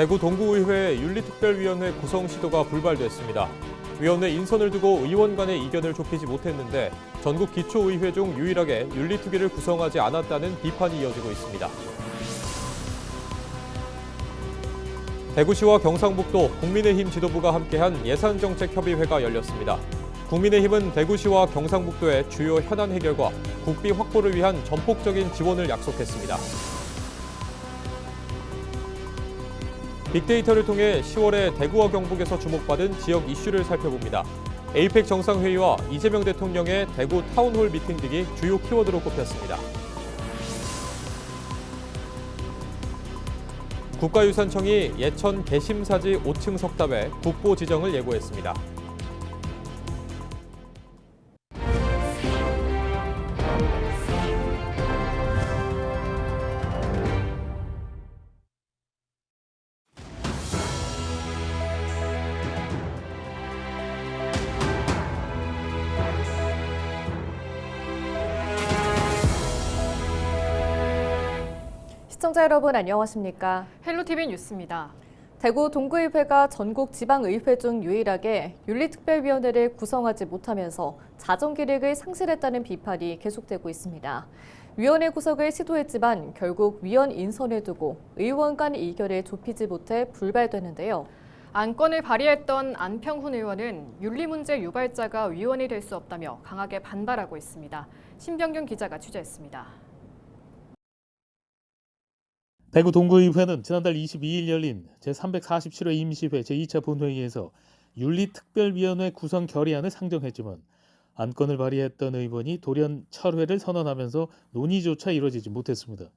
대구 동구의회 윤리특별위원회 구성 시도가 불발됐습니다. 위원회 인선을 두고 의원 간의 이견을 좁히지 못했는데 전국 기초의회 중 유일하게 윤리특위를 구성하지 않았다는 비판이 이어지고 있습니다. 대구시와 경상북도 국민의힘 지도부가 함께한 예산정책협의회가 열렸습니다. 국민의힘은 대구시와 경상북도의 주요 현안 해결과 국비 확보를 위한 전폭적인 지원을 약속했습니다. 빅데이터를 통해 10월에 대구와 경북에서 주목받은 지역 이슈를 살펴봅니다. 에이펙 정상회의와 이재명 대통령의 대구 타운홀 미팅 등이 주요 키워드로 꼽혔습니다. 국가유산청이 예천 개심사지 5층 석탑에 국보 지정을 예고했습니다. 시청자 여러분 안녕하십니까? 헬로티비 뉴스입니다. 대구 동구의회가 전국 지방의회 중 유일하게 윤리특별위원회를 구성하지 못하면서 자정기력을 상실했다는 비판이 계속되고 있습니다. 위원회 구성을 시도했지만 결국 위원 인선을 두고 의원 간 이견을 좁히지 못해 불발되는데요. 안건을 발의했던 안평훈 의원은 윤리 문제 유발자가 위원이 될 수 없다며 강하게 반발하고 있습니다. 신병균 기자가 취재했습니다. 대구 동구의회는 지난달 22일 열린 제347회 임시회 제2차 본회의에서 윤리특별위원회 구성 결의안을 상정했지만 안건을 발의했던 의원이 돌연 철회를 선언하면서 논의조차 이루어지지 못했습니다.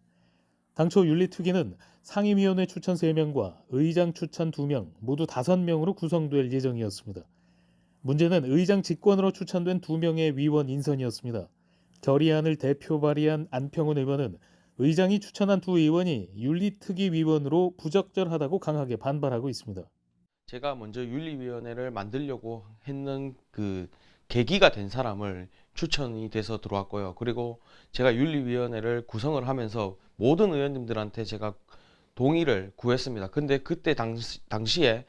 당초 윤리특위는 상임위원회 추천 3명과 의장 추천 2명, 모두 5명으로 구성될 예정이었습니다. 문제는 의장 직권으로 추천된 2명의 위원 인선이었습니다. 결의안을 대표 발의한 안평훈 의원은 의장이 추천한 2 의원이 윤리특위 위원으로 부적절하다고 강하게 반발하고 있습니다. 제가 먼저 윤리위원회를 만들려고 했는 그 계기가 된 사람을 추천이 돼서 들어왔고요. 그리고 제가 윤리위원회를 구성을 하면서 모든 의원님들한테 제가 동의를 구했습니다. 근데 그때 당시에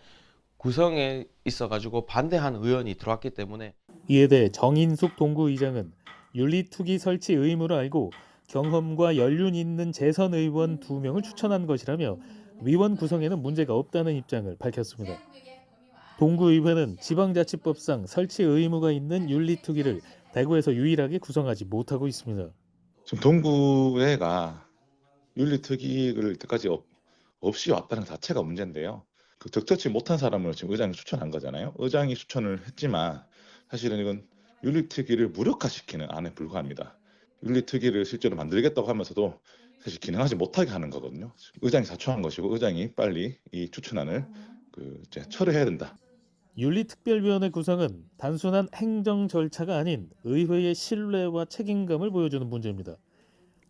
구성에 있어가지고 반대한 의원이 들어왔기 때문에 이에 대해 정인숙 동구의장은 윤리특위 설치 의무를 알고 경험과 연륜 있는 재선 의원 2명을 추천한 것이라며 위원 구성에는 문제가 없다는 입장을 밝혔습니다. 동구의회는 지방자치법상 설치 의무가 있는 윤리특위를 대구에서 유일하게 구성하지 못하고 있습니다. 지금 동구회가 윤리특위를 이때까지 없이 왔다는 자체가 문제인데요. 그 적절치 못한 사람을 지금 의장이 추천한 거잖아요. 의장이 추천을 했지만 사실은 이건 윤리특위를 무력화시키는 안에 불과합니다. 윤리특위를 실제로 만들겠다고 하면서도 사실 기능하지 못하게 하는 거거든요. 의장이 자초한 것이고 의장이 빨리 이 추천안을 이제 철회해야 된다. 윤리특별위원회 구성은 단순한 행정 절차가 아닌 의회의 신뢰와 책임감을 보여주는 문제입니다.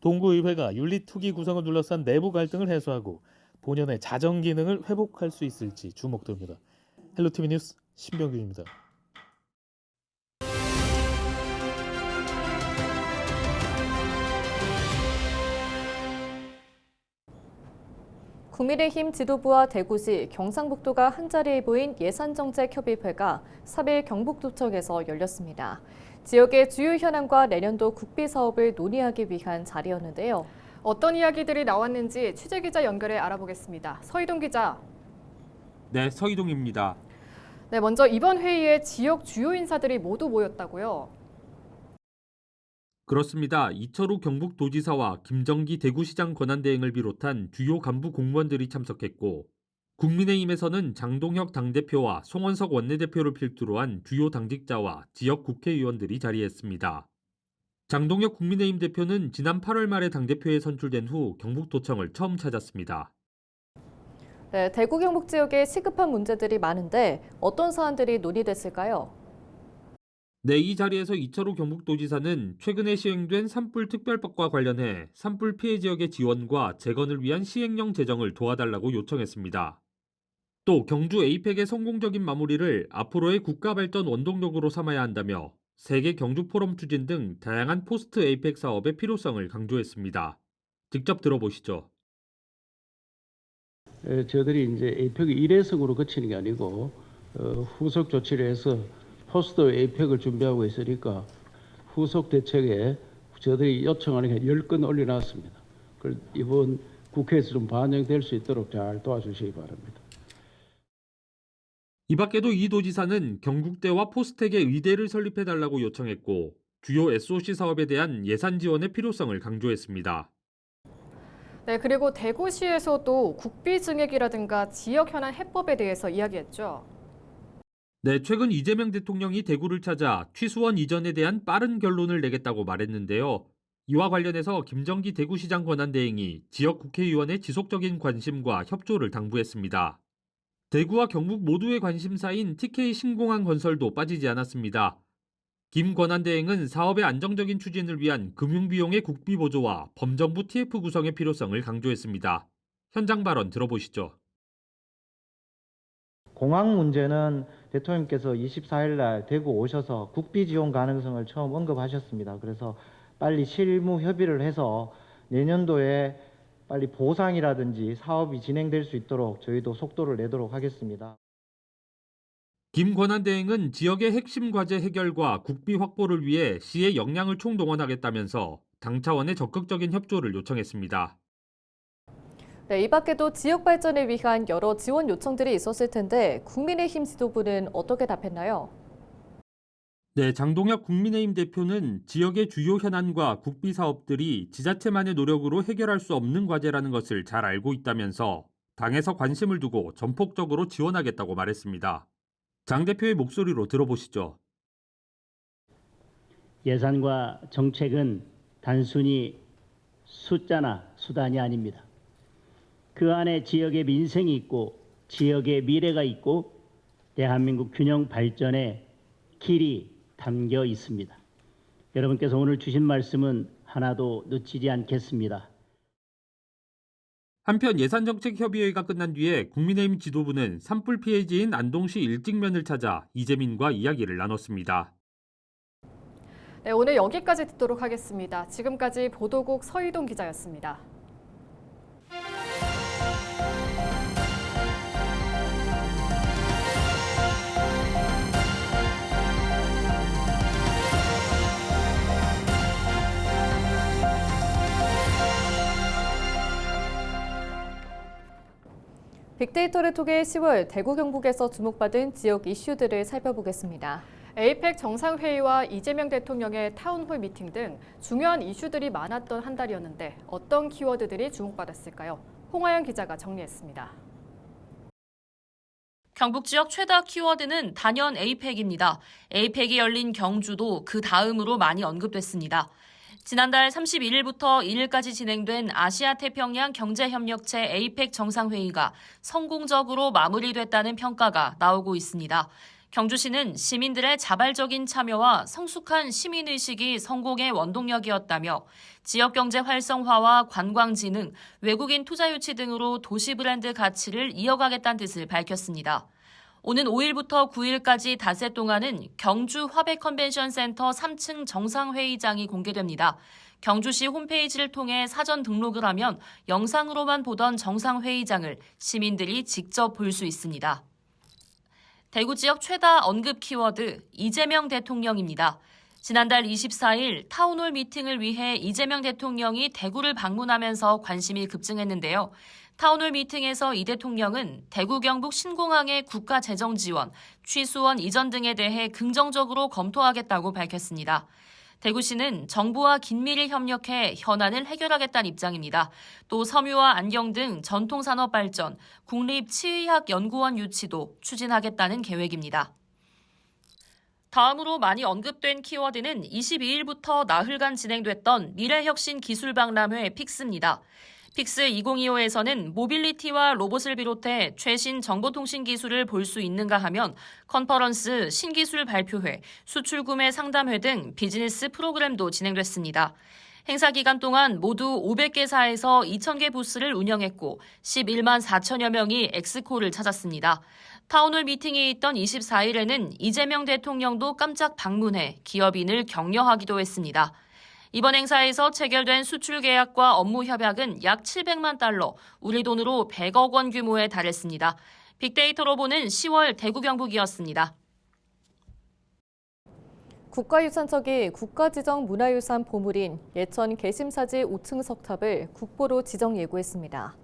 동구의회가 윤리특위 구성을 둘러싼 내부 갈등을 해소하고 본연의 자정 기능을 회복할 수 있을지 주목됩니다. 헬로티비 뉴스 신병균입니다. 국민의힘 지도부와 대구시, 경상북도가 한자리에 모인 예산정책협의회가 3일 경북도청에서 열렸습니다. 지역의 주요 현안과 내년도 국비 사업을 논의하기 위한 자리였는데요. 어떤 이야기들이 나왔는지 취재기자 연결해 알아보겠습니다. 서희동 기자. 네, 서희동입니다. 네, 먼저 이번 회의에 지역 주요 인사들이 모두 모였다고요? 그렇습니다. 이철우 경북도지사와 김정기 대구시장 권한대행을 비롯한 주요 간부 공무원들이 참석했고 국민의힘에서는 장동혁 당대표와 송원석 원내대표를 필두로 한 주요 당직자와 지역 국회의원들이 자리했습니다. 장동혁 국민의힘 대표는 지난 8월 말에 당대표에 선출된 후 경북도청을 처음 찾았습니다. 네, 대구 경북 지역에 시급한 문제들이 많은데 어떤 사안들이 논의됐을까요? 네, 이 자리에서 이철우 경북도지사는 최근에 시행된 산불 특별법과 관련해 산불 피해 지역의 지원과 재건을 위한 시행령 제정을 도와달라고 요청했습니다. 또 경주 에이펙의 성공적인 마무리를 앞으로의 국가발전 원동력으로 삼아야 한다며 세계 경주 포럼 추진 등 다양한 포스트 에이펙 사업의 필요성을 강조했습니다. 직접 들어보시죠. 저희들이 이제 에이펙을 일회성으로 거치는 게 아니고 후속 조치를 해서 포스트 에이펙을 준비하고 있으니까 후속 대책에 저희들이 요청하는 게 10건 올려놨습니다. 그걸 이번 국회에서 좀 반영될 수 있도록 잘 도와주시기 바랍니다. 이 밖에도 이 도지사는 경북대와 포스텍에 의대를 설립해달라고 요청했고 주요 SOC 사업에 대한 예산 지원의 필요성을 강조했습니다. 네, 그리고 대구시에서도 국비 증액이라든가 지역 현안 해법에 대해서 이야기했죠. 네, 최근 이재명 대통령이 대구를 찾아 취수원 이전에 대한 빠른 결론을 내겠다고 말했는데요. 이와 관련해서 김정기 대구시장 권한대행이 지역 국회의원의 지속적인 관심과 협조를 당부했습니다. 대구와 경북 모두의 관심사인 TK 신공항 건설도 빠지지 않았습니다. 김 권한대행은 사업의 안정적인 추진을 위한 금융비용의 국비 보조와 범정부 TF 구성의 필요성을 강조했습니다. 현장 발언 들어보시죠. 공항 문제는 대통령께서 24일 날 대구 오셔서 국비 지원 가능성을 처음 언급하셨습니다. 그래서 빨리 실무 협의를 해서 내년도에 빨리 보상이라든지 사업이 진행될 수 있도록 저희도 속도를 내도록 하겠습니다. 김 권한대행은 지역의 핵심 과제 해결과 국비 확보를 위해 시의 역량을 총동원하겠다면서 당 차원의 적극적인 협조를 요청했습니다. 네, 이 밖에도 지역 발전을 위한 여러 지원 요청들이 있었을 텐데 국민의힘 지도부는 어떻게 답했나요? 네, 장동혁 국민의힘 대표는 지역의 주요 현안과 국비 사업들이 지자체만의 노력으로 해결할 수 없는 과제라는 것을 잘 알고 있다면서 당에서 관심을 두고 전폭적으로 지원하겠다고 말했습니다. 장 대표의 목소리로 들어보시죠. 예산과 정책은 단순히 숫자나 수단이 아닙니다. 그 안에 지역의 민생이 있고 지역의 미래가 있고 대한민국 균형 발전의 길이 담겨 있습니다. 여러분께서 오늘 주신 말씀은 하나도 놓치지 않겠습니다. 한편 예산정책협의회가 끝난 뒤에 국민의힘 지도부는 산불 피해지인 안동시 일직면을 찾아 이재민과 이야기를 나눴습니다. 네, 오늘 여기까지 듣도록 하겠습니다. 지금까지 보도국 서희동 기자였습니다. 빅데이터를 통해 10월 대구 경북에서 주목받은 지역 이슈들을 살펴보겠습니다. 에이펙 정상회의와 이재명 대통령의 타운홀 미팅 등 중요한 이슈들이 많았던 한 달이었는데 어떤 키워드들이 주목받았을까요? 홍하연 기자가 정리했습니다. 경북 지역 최다 키워드는 단연 에이펙입니다. 에이펙이 열린 경주도 그 다음으로 많이 언급됐습니다. 지난달 31일부터 2일까지 진행된 아시아태평양 경제협력체 에이펙 정상회의가 성공적으로 마무리됐다는 평가가 나오고 있습니다. 경주시는 시민들의 자발적인 참여와 성숙한 시민의식이 성공의 원동력이었다며 지역경제 활성화와 관광진흥, 외국인 투자 유치 등으로 도시 브랜드 가치를 이어가겠다는 뜻을 밝혔습니다. 오는 5일부터 9일까지 닷새 동안은 경주 화백 컨벤션 센터 3층 정상회의장이 공개됩니다. 경주시 홈페이지를 통해 사전 등록을 하면 영상으로만 보던 정상회의장을 시민들이 직접 볼 수 있습니다. 대구 지역 최다 언급 키워드 이재명 대통령입니다. 지난달 24일 타운홀 미팅을 위해 이재명 대통령이 대구를 방문하면서 관심이 급증했는데요. 타운홀 미팅에서 이 대통령은 대구 경북 신공항의 국가 재정 지원, 취수원 이전 등에 대해 긍정적으로 검토하겠다고 밝혔습니다. 대구시는 정부와 긴밀히 협력해 현안을 해결하겠다는 입장입니다. 또 섬유와 안경 등 전통산업 발전, 국립치의학연구원 유치도 추진하겠다는 계획입니다. 다음으로 많이 언급된 키워드는 22일부터 나흘간 진행됐던 미래혁신 기술박람회 픽스입니다. 픽스 2025에서는 모빌리티와 로봇을 비롯해 최신 정보통신 기술을 볼 수 있는가 하면 컨퍼런스, 신기술 발표회, 수출 구매 상담회 등 비즈니스 프로그램도 진행됐습니다. 행사 기간 동안 모두 500개사에서 2,000개 부스를 운영했고 11만 4천여 명이 엑스코를 찾았습니다. 타운홀 미팅이 있던 24일에는 이재명 대통령도 깜짝 방문해 기업인을 격려하기도 했습니다. 이번 행사에서 체결된 수출 계약과 업무 협약은 약 700만 달러, 우리 돈으로 100억 원 규모에 달했습니다. 빅데이터로 보는 10월 대구 경북이었습니다. 국가유산청이 국가지정 문화유산 보물인 예천 개심사지 5층 석탑을 국보로 지정 예고했습니다.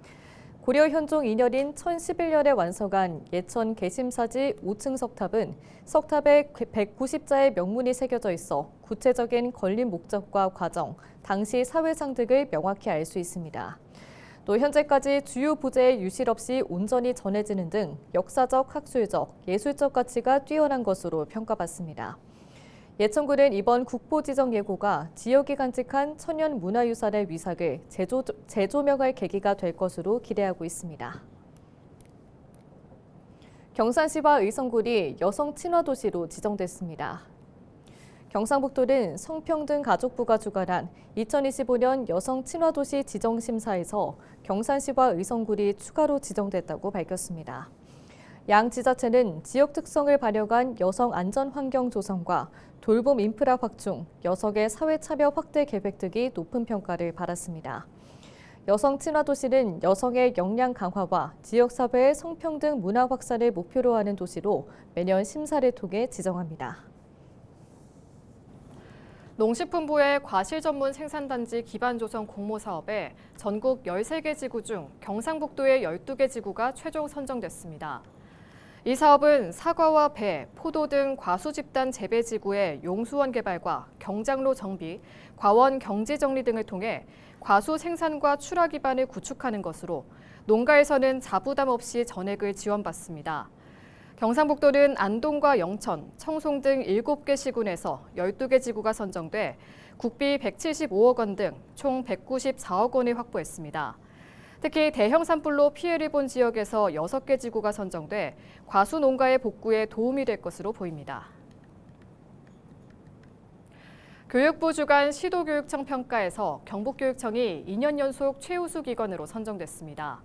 고려 현종 2년인 1011년에 완성한 예천 개심사지 5층 석탑은 석탑에 190자의 명문이 새겨져 있어 구체적인 건립 목적과 과정, 당시 사회상 등을 명확히 알 수 있습니다. 또 현재까지 주요 부재의 유실 없이 온전히 전해지는 등 역사적, 학술적, 예술적 가치가 뛰어난 것으로 평가받습니다. 예천군은 이번 국보 지정 예고가 지역이 간직한 천연 문화유산의 위상을 재조명할 계기가 될 것으로 기대하고 있습니다. 경산시와 의성군이 여성 친화 도시로 지정됐습니다. 경상북도는 성평등 가족부가 주관한 2025년 여성 친화 도시 지정 심사에서 경산시와 의성군이 추가로 지정됐다고 밝혔습니다. 양 지자체는 지역 특성을 반영한 여성 안전 환경 조성과 돌봄 인프라 확충, 여성의 사회 참여 확대 계획 등이 높은 평가를 받았습니다. 여성 친화 도시는 여성의 역량 강화와 지역사회의 성평등 문화 확산을 목표로 하는 도시로 매년 심사를 통해 지정합니다. 농식품부의 과실 전문 생산단지 기반 조성 공모 사업에 전국 13개 지구 중 경상북도의 12개 지구가 최종 선정됐습니다. 이 사업은 사과와 배, 포도 등 과수 집단 재배 지구의 용수원 개발과 경장로 정비, 과원 경지 정리 등을 통해 과수 생산과 출하 기반을 구축하는 것으로 농가에서는 자부담 없이 전액을 지원받습니다. 경상북도는 안동과 영천, 청송 등 7개 시군에서 12개 지구가 선정돼 국비 175억 원 등 총 194억 원을 확보했습니다. 특히 대형 산불로 피해를 본 지역에서 6개 지구가 선정돼 과수 농가의 복구에 도움이 될 것으로 보입니다. 교육부 주관 시도교육청 평가에서 경북교육청이 2년 연속 최우수 기관으로 선정됐습니다.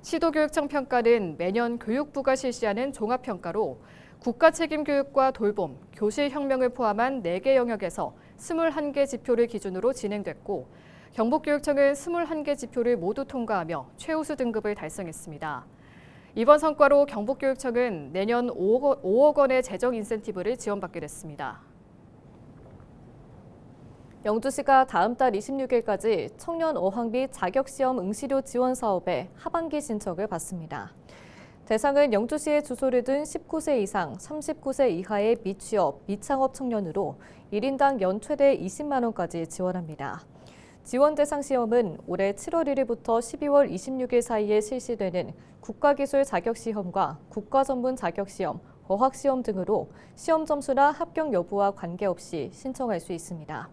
시도교육청 평가는 매년 교육부가 실시하는 종합평가로 국가책임교육과 돌봄, 교실혁명을 포함한 4개 영역에서 21개 지표를 기준으로 진행됐고 경북교육청은 21개 지표를 모두 통과하며 최우수 등급을 달성했습니다. 이번 성과로 경북교육청은 내년 5억 원의 재정 인센티브를 지원받게 됐습니다. 영주시가 다음 달 26일까지 청년 어학비 자격시험 응시료 지원 사업에 하반기 신청을 받습니다. 대상은 영주시에 주소를 둔 19세 이상, 39세 이하의 미취업, 미창업 청년으로 1인당 연 최대 20만 원까지 지원합니다. 지원 대상 시험은 올해 7월 1일부터 12월 26일 사이에 실시되는 국가기술 자격시험과 국가전문 자격시험, 어학시험 등으로 시험 점수나 합격 여부와 관계없이 신청할 수 있습니다.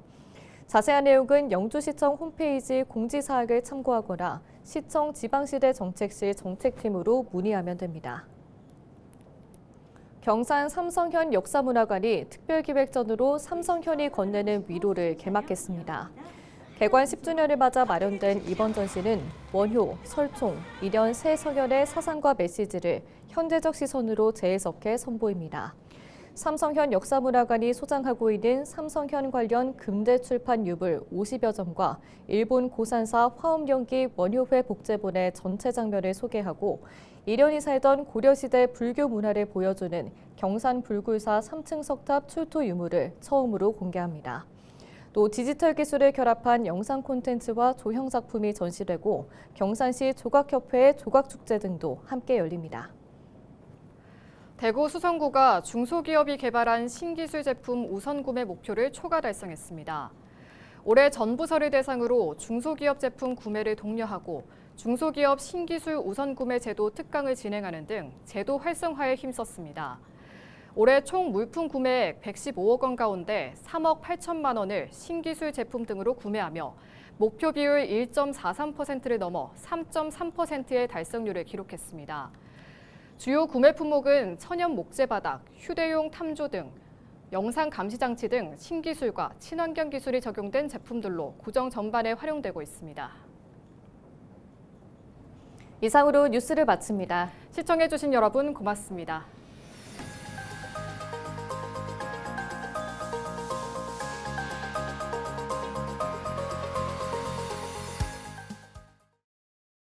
자세한 내용은 영주시청 홈페이지 공지사항을 참고하거나 시청 지방시대 정책실 정책팀으로 문의하면 됩니다. 경산 삼성현 역사문화관이 특별기획전으로 삼성현이 건네는 위로를 개막했습니다. 개관 10주년을 맞아 마련된 이번 전시는 원효, 설총, 일현 세 성현의 사상과 메시지를 현대적 시선으로 재해석해 선보입니다. 삼성현 역사문화관이 소장하고 있는 삼성현 관련 금대 출판 유물 50여 점과 일본 고산사 화엄연기 원효회 복제본의 전체 장면을 소개하고 일현이 살던 고려시대 불교 문화를 보여주는 경산 불굴사 3층 석탑 출토 유물을 처음으로 공개합니다. 또 디지털 기술을 결합한 영상 콘텐츠와 조형 작품이 전시되고 경산시 조각협회의 조각축제 등도 함께 열립니다. 대구 수성구가 중소기업이 개발한 신기술 제품 우선 구매 목표를 초과 달성했습니다. 올해 전부서를 대상으로 중소기업 제품 구매를 독려하고 중소기업 신기술 우선 구매 제도 특강을 진행하는 등 제도 활성화에 힘썼습니다. 올해 총 물품 구매액 115억 원 가운데 3억 8천만 원을 신기술 제품 등으로 구매하며 목표 비율 1.43%를 넘어 3.3%의 달성률을 기록했습니다. 주요 구매 품목은 천연 목재 바닥, 휴대용 탐조 등 영상 감시 장치 등 신기술과 친환경 기술이 적용된 제품들로 구정 전반에 활용되고 있습니다. 이상으로 뉴스를 마칩니다. 시청해주신 여러분 고맙습니다.